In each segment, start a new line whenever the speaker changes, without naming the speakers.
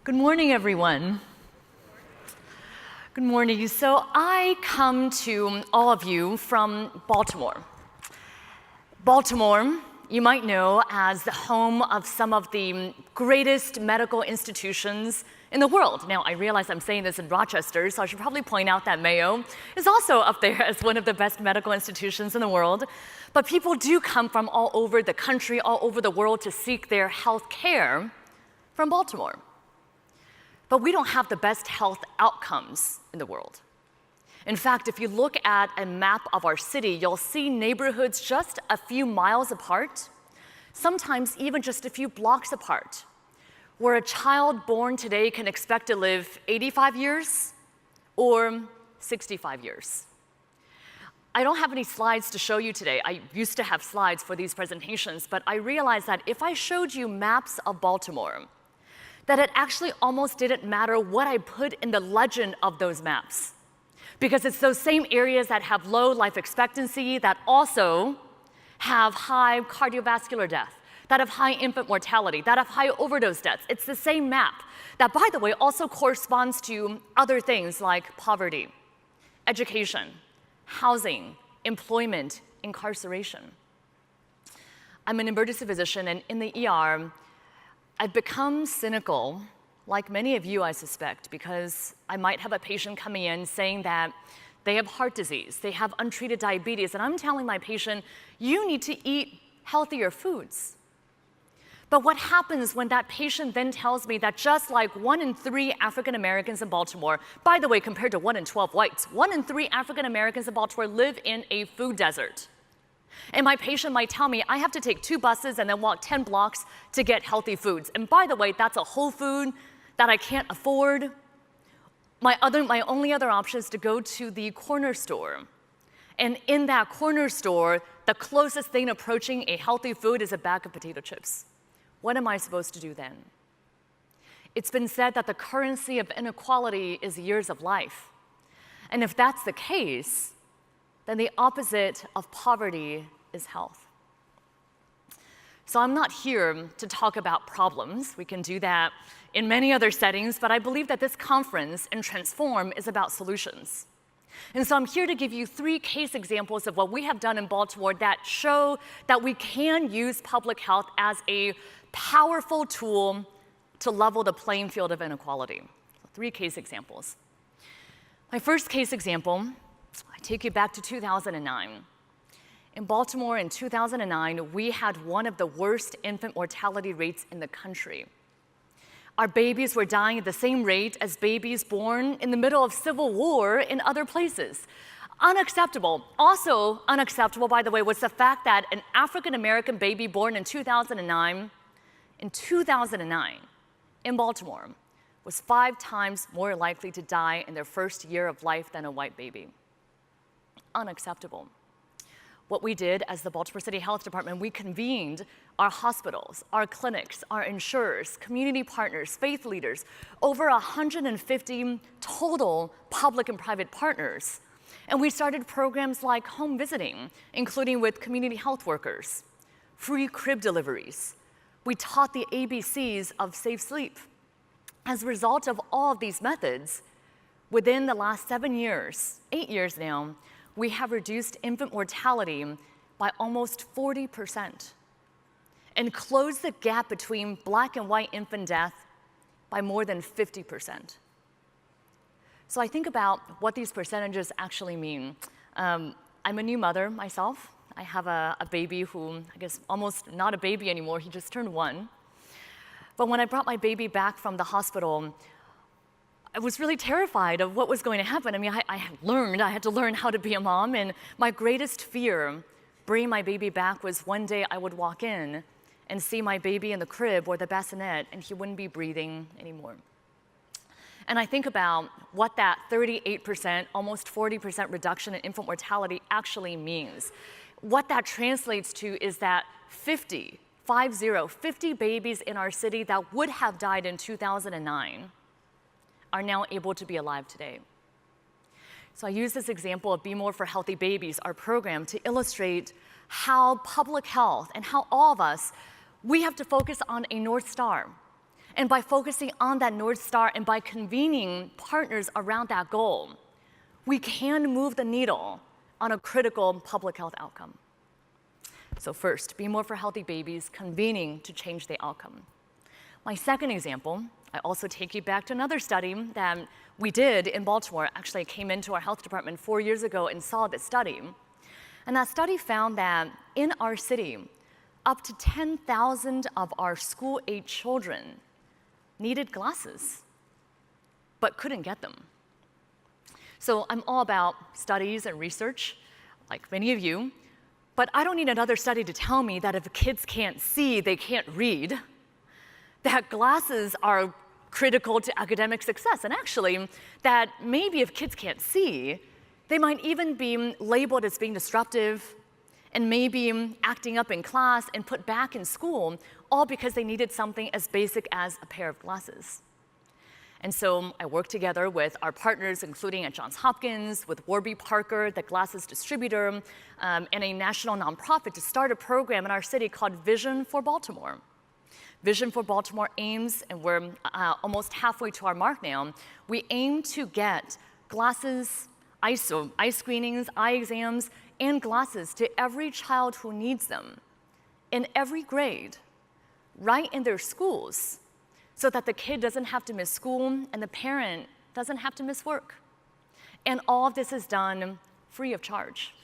Good morning, everyone. Good morning. So I come to all of you from Baltimore. Baltimore, you might know as the home of some of the greatest medical institutions in the world. Now, I realize I'm saying this in Rochester, so I should probably point out that Mayo is also up there as one of the best medical institutions in the world. But people do come from all over the country, all over the world to seek their health care from Baltimore. But we don't have the best health outcomes in the world. In fact, if you look at a map of our city, you'll see neighborhoods just a few miles apart, sometimes even just a few blocks apart, where a child born today can expect to live 85 years or 65 years. I don't have any slides to show you today. I used to have slides for these presentations, but I realized that if I showed you maps of Baltimore, that it actually almost didn't matter what I put in the legend of those maps, because it's those same areas that have low life expectancy that also have high cardiovascular death, that have high infant mortality, that have high overdose deaths. It's the same map that, by the way, also corresponds to other things like poverty, education, housing, employment, incarceration. I'm an emergency physician, and in the ER, I've become cynical, like many of you, I suspect, because I might have a patient coming in saying that they have heart disease, they have untreated diabetes, and I'm telling my patient, you need to eat healthier foods. But what happens when that patient then tells me that just like 1 in 3 African Americans in Baltimore, by the way, compared to 1 in 12 whites, 1 in 3 African Americans in Baltimore live in a food desert. And my patient might tell me, I have to take 2 buses and then walk 10 blocks to get healthy foods. And by the way, that's a whole food that I can't afford. My only other option is to go to the corner store. And in that corner store, the closest thing approaching a healthy food is a bag of potato chips. What am I supposed to do then? It's been said that the currency of inequality is years of life. And if that's the case, then the opposite of poverty is health. So I'm not here to talk about problems. We can do that in many other settings, but I believe that this conference in Transform is about solutions. And so I'm here to give you 3 case examples of what we have done in Baltimore that show that we can use public health as a powerful tool to level the playing field of inequality. 3 case examples. My first case example, I take you back to 2009. In Baltimore in 2009, we had one of the worst infant mortality rates in the country. Our babies were dying at the same rate as babies born in the middle of civil war in other places. Unacceptable. Also unacceptable, by the way, was the fact that an African American baby born in 2009 in Baltimore was 5 times more likely to die in their first year of life than a white baby. Unacceptable. What we did as the Baltimore City Health Department, we convened our hospitals, our clinics, our insurers, community partners, faith leaders, over 150 total public and private partners. And we started programs like home visiting, including with community health workers, free crib deliveries. We taught the ABCs of safe sleep. As a result of all of these methods, within the last 7 years, 8 years now, we have reduced infant mortality by almost 40% and closed the gap between Black and white infant death by more than 50%. So I think about what these percentages actually mean. I'm a new mother myself. I have a baby who, I guess, almost not a baby anymore. He just turned 1. But when I brought my baby back from the hospital, I was really terrified of what was going to happen. I mean, I had to learn how to be a mom, and my greatest fear bringing my baby back was one day I would walk in and see my baby in the crib or the bassinet, and he wouldn't be breathing anymore. And I think about what that 38%, almost 40% reduction in infant mortality actually means. What that translates to is that 50 babies in our city that would have died in 2009 are now able to be alive today. So I use this example of Be More for Healthy Babies, our program, to illustrate how public health and how all of us, we have to focus on a North Star. And by focusing on that North Star and by convening partners around that goal, we can move the needle on a critical public health outcome. So first, Be More for Healthy Babies, convening to change the outcome. My second example, I also take you back to another study that we did in Baltimore. Actually, I came into our health department 4 years ago and saw this study. And that study found that in our city, up to 10,000 of our school-age children needed glasses, but couldn't get them. So I'm all about studies and research, like many of you, but I don't need another study to tell me that if kids can't see, they can't read, that glasses are critical to academic success. And actually, that maybe if kids can't see, they might even be labeled as being disruptive and maybe acting up in class and put back in school, all because they needed something as basic as a pair of glasses. And so I worked together with our partners, including at Johns Hopkins, with Warby Parker, the glasses distributor, and a national nonprofit to start a program in our city called Vision for Baltimore. Vision for Baltimore aims, and we're almost halfway to our mark now, we aim to get glasses, eye screenings, eye exams, and glasses to every child who needs them in every grade, right in their schools, so that the kid doesn't have to miss school and the parent doesn't have to miss work. And all of this is done free of charge.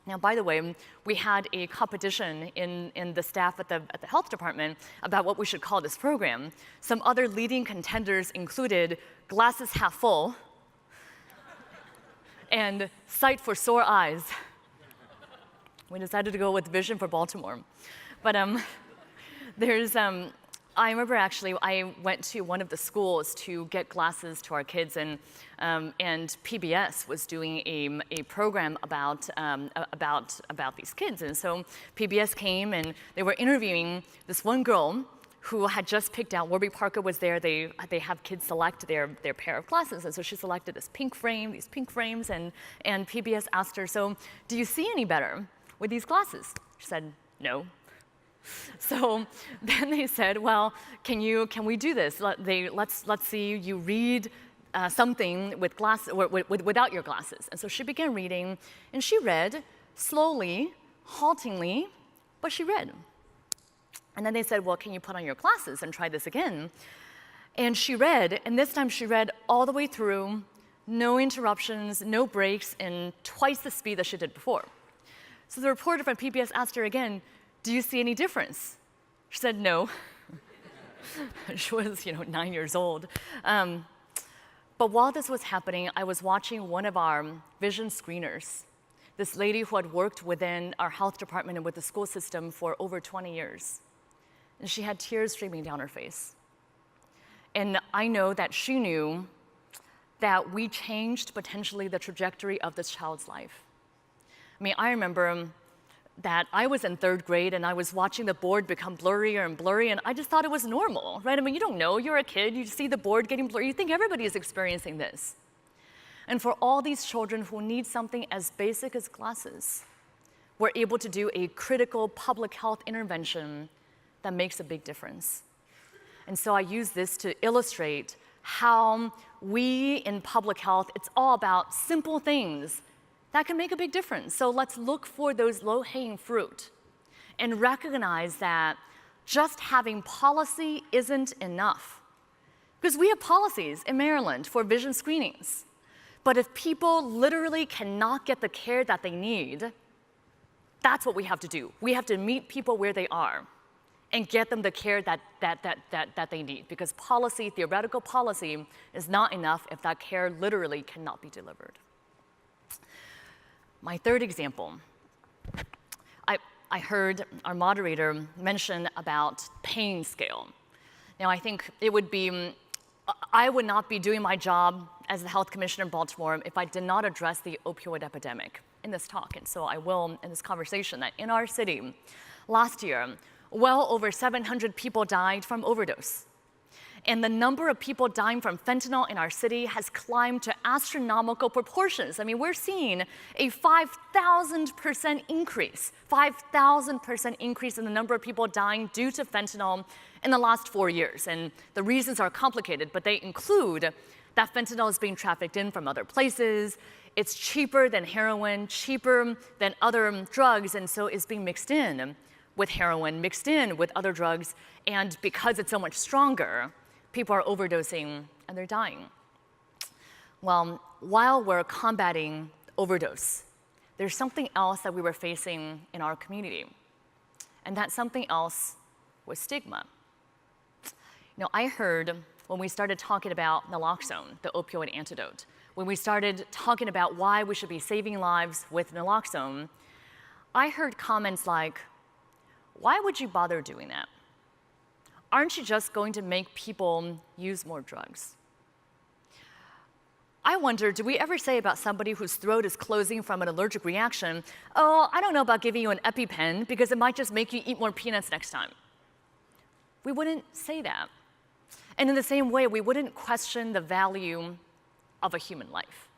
Now, by the way, we had a competition in the staff at the health department about what we should call this program. Some other leading contenders included Glasses Half Full and Sight for Sore Eyes. We decided to go with Vision for Baltimore. But I remember actually I went to one of the schools to get glasses to our kids, and PBS was doing a program about these kids. And so PBS came and they were interviewing this one girl who had just picked out, Warby Parker was there, they have kids select their pair of glasses, and so she selected these pink frames, and PBS asked her, so do you see any better with these glasses? She said, no. So then they said, well, can we do this? Let's see you read something with without your glasses. And so she began reading, and she read slowly, haltingly, but she read. And then they said, well, can you put on your glasses and try this again? And she read, and this time she read all the way through, no interruptions, no breaks, and twice the speed that she did before. So the reporter from PBS asked her again, do you see any difference? She said no. She was, 9 years old. But while this was happening, I was watching one of our vision screeners, this lady who had worked within our health department and with the school system for over 20 years. And she had tears streaming down her face. And I know that she knew that we changed potentially the trajectory of this child's life. I mean, I remember that I was in 3rd grade and I was watching the board become blurrier and blurry, and I just thought it was normal, right? I mean, you don't know, you're a kid, you see the board getting blurry, you think everybody is experiencing this. And for all these children who need something as basic as glasses, we're able to do a critical public health intervention that makes a big difference. And so I use this to illustrate how we in public health, it's all about simple things that can make a big difference. So let's look for those low-hanging fruit and recognize that just having policy isn't enough. Because we have policies in Maryland for vision screenings. But if people literally cannot get the care that they need, that's what we have to do. We have to meet people where they are and get them the care that they need. Because policy, theoretical policy, is not enough if that care literally cannot be delivered. My third example, I heard our moderator mention about pain scale. Now, I think I would not be doing my job as the health commissioner in Baltimore if I did not address the opioid epidemic in this talk. And so I will in this conversation that in our city, last year, well over 700 people died from overdose. And the number of people dying from fentanyl in our city has climbed to astronomical proportions. I mean, we're seeing a 5,000% increase, 5,000% increase in the number of people dying due to fentanyl in the last 4 years. And the reasons are complicated, but they include that fentanyl is being trafficked in from other places. It's cheaper than heroin, cheaper than other drugs, and so it's being mixed in with heroin, mixed in with other drugs, and because it's so much stronger, people are overdosing and they're dying. Well, while we're combating overdose, there's something else that we were facing in our community, and that something else was stigma. You know, I heard when we started talking about naloxone, the opioid antidote, when we started talking about why we should be saving lives with naloxone, I heard comments like, why would you bother doing that? Aren't you just going to make people use more drugs? I wonder, do we ever say about somebody whose throat is closing from an allergic reaction, oh, I don't know about giving you an EpiPen because it might just make you eat more peanuts next time? We wouldn't say that. And in the same way, we wouldn't question the value of a human life.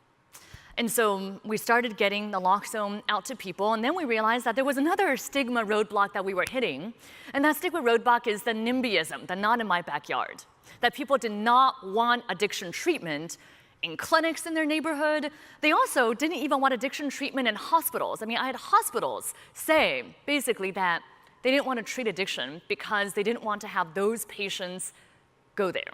And so we started getting naloxone out to people, and then we realized that there was another stigma roadblock that we were hitting, and that stigma roadblock is the NIMBYism, the not in my backyard, that people did not want addiction treatment in clinics in their neighborhood. They also didn't even want addiction treatment in hospitals. I mean, I had hospitals say, basically, that they didn't want to treat addiction because they didn't want to have those patients go there.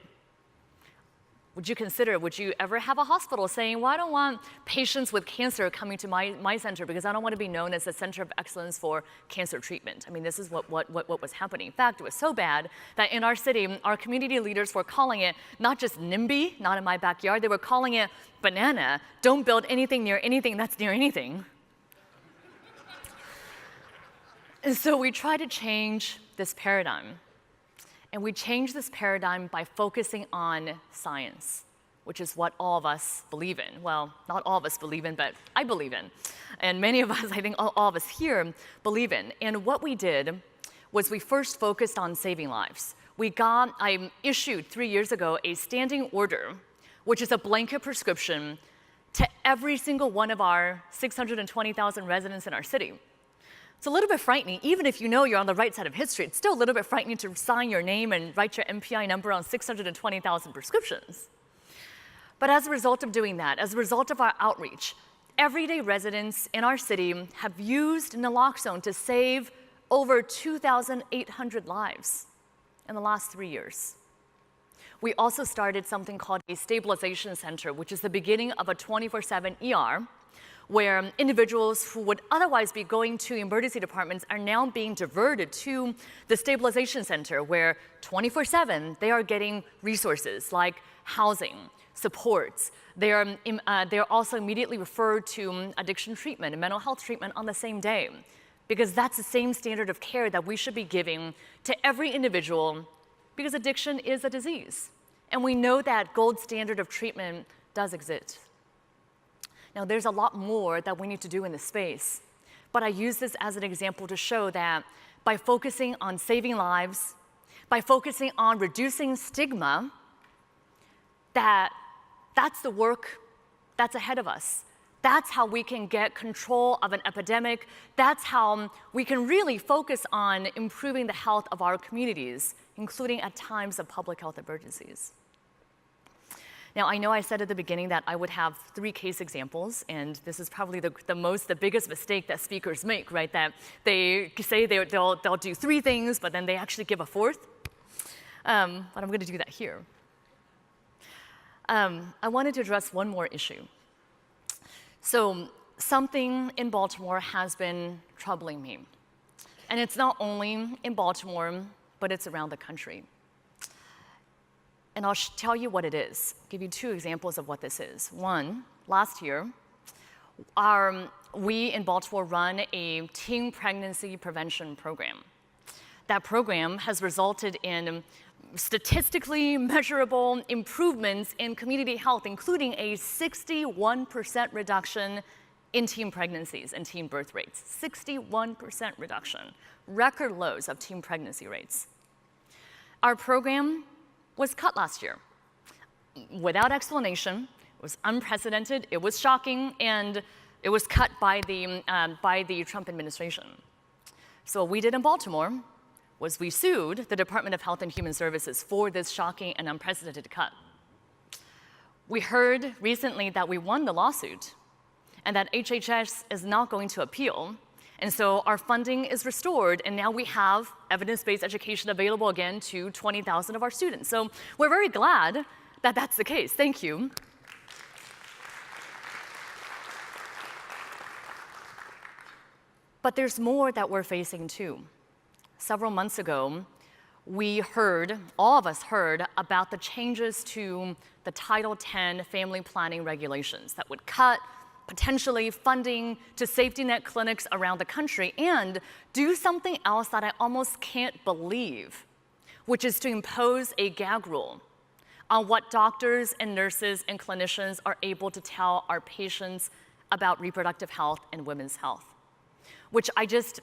Would you ever have a hospital saying, well, I don't want patients with cancer coming to my center because I don't want to be known as a center of excellence for cancer treatment? I mean, this is what was happening. In fact, it was so bad that in our city, our community leaders were calling it not just NIMBY, not in my backyard, they were calling it banana, don't build anything near anything that's near anything. And so we try to change this paradigm. And we change this paradigm by focusing on science, which is what all of us believe in. Well, not all of us believe in, but I believe in. And many of us, I think all of us here, believe in. And what we did was we first focused on saving lives. I issued 3 years ago a standing order, which is a blanket prescription to every single one of our 620,000 residents in our city. It's a little bit frightening, even if you know you're on the right side of history, it's still a little bit frightening to sign your name and write your MPI number on 620,000 prescriptions. But as a result of doing that, as a result of our outreach, everyday residents in our city have used naloxone to save over 2,800 lives in the last 3 years. We also started something called a stabilization center, which is the beginning of a 24/7 ER, where individuals who would otherwise be going to emergency departments are now being diverted to the stabilization center, where 24/7 they are getting resources like housing, supports. They're also immediately referred to addiction treatment and mental health treatment on the same day, because that's the same standard of care that we should be giving to every individual, because addiction is a disease. And we know that gold standard of treatment does exist. Now, there's a lot more that we need to do in this space, but I use this as an example to show that by focusing on saving lives, by focusing on reducing stigma, that's the work that's ahead of us. That's how we can get control of an epidemic. That's how we can really focus on improving the health of our communities, including at times of public health emergencies. Now, I know I said at the beginning that I would have 3 case examples, and this is probably the biggest mistake that speakers make, right? That they say they'll do 3 things, but then they actually give a 4th. But I'm going to do that here. I wanted to address one more issue. So something in Baltimore has been troubling me. And it's not only in Baltimore, but it's around the country. And I'll tell you what it is, give you 2 examples of what this is. One, last year, we in Baltimore run a teen pregnancy prevention program. That program has resulted in statistically measurable improvements in community health, including a 61% reduction in teen pregnancies and teen birth rates. 61% reduction, record lows of teen pregnancy rates. Our program was cut last year. Without explanation, it was unprecedented, it was shocking, and it was cut by the Trump administration. So what we did in Baltimore was we sued the Department of Health and Human Services for this shocking and unprecedented cut. We heard recently that we won the lawsuit and that HHS is not going to appeal. And so our funding is restored, and now we have evidence-based education available again to 20,000 of our students. So we're very glad that that's the case. Thank you. But there's more that we're facing too. Several months ago, all of us heard about the changes to the Title X family planning regulations that would cut potentially funding to safety net clinics around the country and do something else that I almost can't believe, which is to impose a gag rule on what doctors and nurses and clinicians are able to tell our patients about reproductive health and women's health, which I just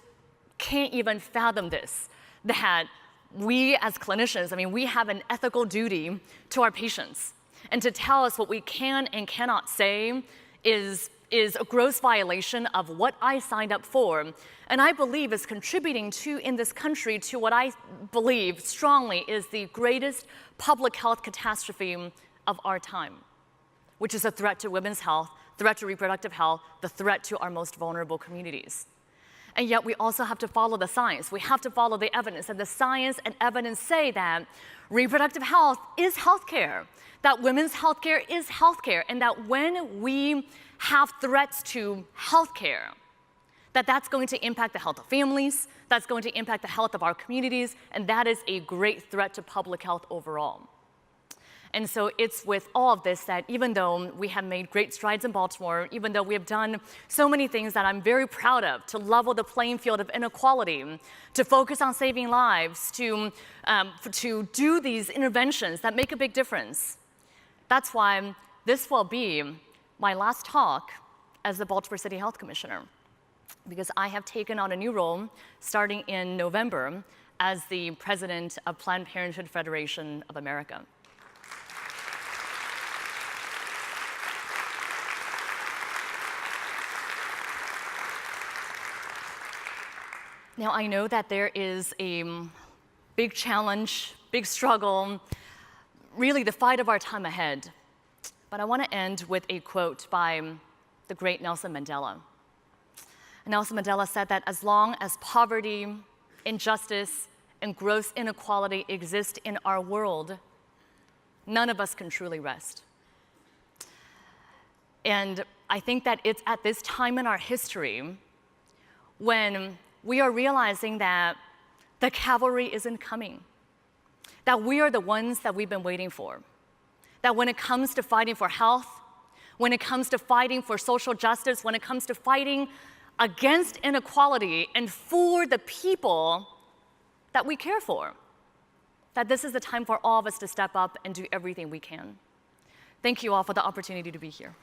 can't even fathom this, that we as clinicians, we have an ethical duty to our patients, and to tell us what we can and cannot say is a gross violation of what I signed up for, and I believe is contributing to, in this country, to what I believe strongly is the greatest public health catastrophe of our time, which is a threat to women's health, threat to reproductive health, the threat to our most vulnerable communities. And yet we also have to follow the science. We have to follow the evidence, and the science and evidence say that reproductive health is healthcare, that women's healthcare is healthcare, and that when we have threats to healthcare, that's going to impact the health of families, that's going to impact the health of our communities, and that is a great threat to public health overall. And so it's with all of this that even though we have made great strides in Baltimore, even though we have done so many things that I'm very proud of to level the playing field of inequality, to focus on saving lives, to do these interventions that make a big difference, that's why this will be my last talk as the Baltimore City Health Commissioner, because I have taken on a new role starting in November as the president of Planned Parenthood Federation of America. Now, I know that there is a big challenge, big struggle, really the fight of our time ahead. But I want to end with a quote by the great Nelson Mandela. Nelson Mandela said that as long as poverty, injustice, and gross inequality exist in our world, none of us can truly rest. And I think that it's at this time in our history when we are realizing that the cavalry isn't coming, that we are the ones that we've been waiting for, that when it comes to fighting for health, when it comes to fighting for social justice, when it comes to fighting against inequality and for the people that we care for, that this is the time for all of us to step up and do everything we can. Thank you all for the opportunity to be here.